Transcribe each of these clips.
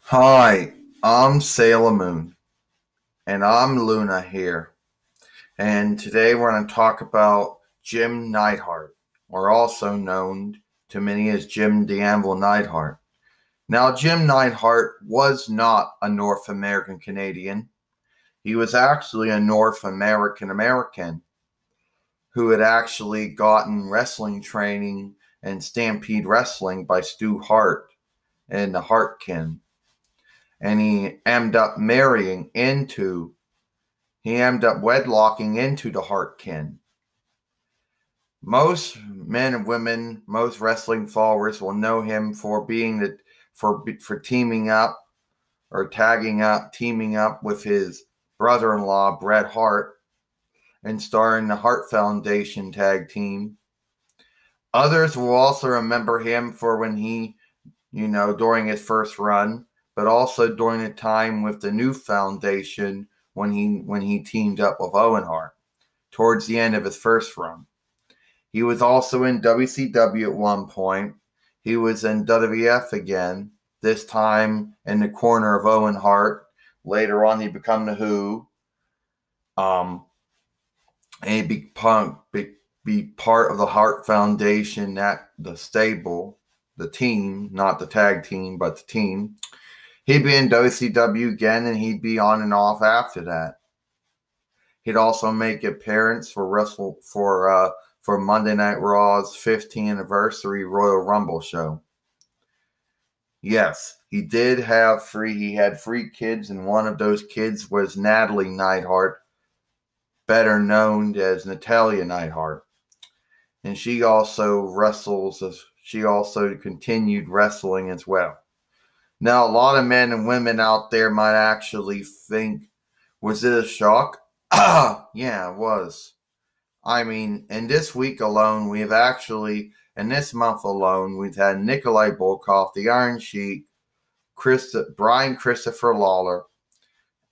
Hi, I'm Sailor Moon, and I'm Luna here. And today we're going to talk about Jim Neidhart, or also known to many as Jim the Anvil Neidhart. Now, Jim Neidhart was not a North American Canadian. He was actually a North American American who had actually gotten wrestling training and Stampede Wrestling by Stu Hart and the Hartkin. And he ended up wedlocking into the Hartkin. Most men and women, most wrestling followers will know him for teaming up with his brother-in-law Bret Hart and starring the Hart Foundation tag team. Others will also remember him for when he, during his first run, but also during the time with the new foundation when he teamed up with Owen Hart towards the end of his first run. He was also in WCW at one point. He was in WWF again, this time in the corner of Owen Hart. Later on, he became the Who. And he be part of the Hart Foundation, the stable, the team, not the tag team, but the team. He'd be in WCW again, and he'd be on and off after that. He'd also make appearance for Monday Night Raw's 15th anniversary Royal Rumble show. Yes, he had 3 kids, and one of those kids was Natalie Neidhart, better known as Natalia Neidhart. And she also continued wrestling as well. Now, a lot of men and women out there might actually think, was it a shock? Yeah, it was. I mean, in this week alone, in this month alone, we've had Nikolai Volkov, the Iron Sheik, Brian Christopher Lawler,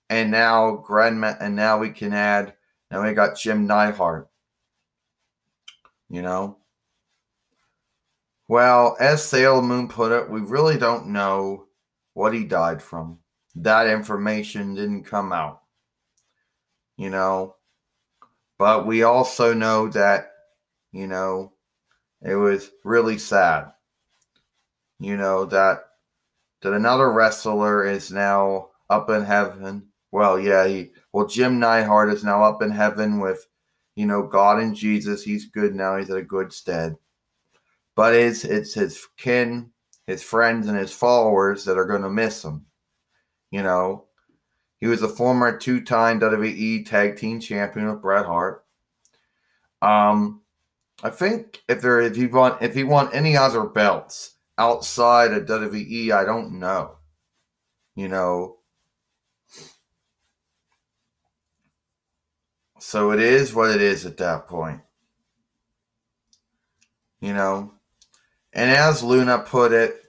and now we got Jim Neidhart. Well, as Sailor Moon put it, we really don't know what he died from. That information didn't come out. But we also know that, it was really sad. That another wrestler is now up in heaven. Well, Jim Neidhart is now up in heaven with, God and Jesus. He's good now. He's at a good stead. But it's his kin, his friends, and his followers that are going to miss him. He was a former 2-time WWE Tag Team Champion with Bret Hart. I think if he won any other belts outside of WWE, I don't know. So it is what it is at that point. And as Luna put it,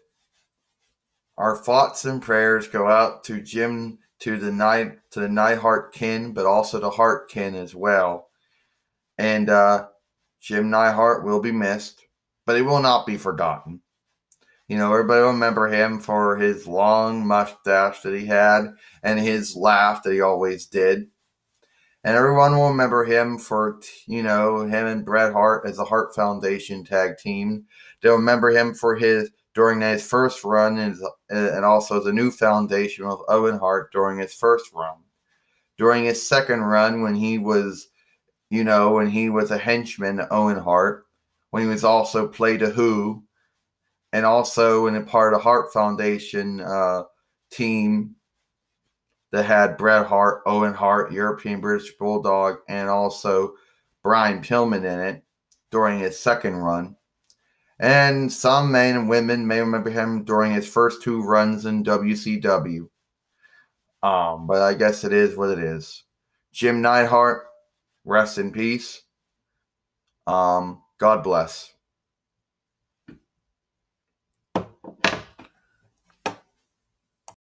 our thoughts and prayers go out to Jim, to the Neidhart kin, but also the Hart kin as well. And Jim Neidhart will be missed, but he will not be forgotten. Everybody will remember him for his long mustache that he had and his laugh that he always did. And everyone will remember him for, him and Bret Hart as the Hart Foundation tag team. They'll remember him during his first run and also the new foundation of Owen Hart during his first run. During his second run, when he was a henchman to Owen Hart, when he was also played a Who, and also in a part of the Hart Foundation team that had Bret Hart, Owen Hart, European British Bulldog, and also Brian Pillman in it during his second run. And some men and women may remember him during his first 2 runs in WCW. But I guess it is what it is. Jim Neidhart, rest in peace. God bless.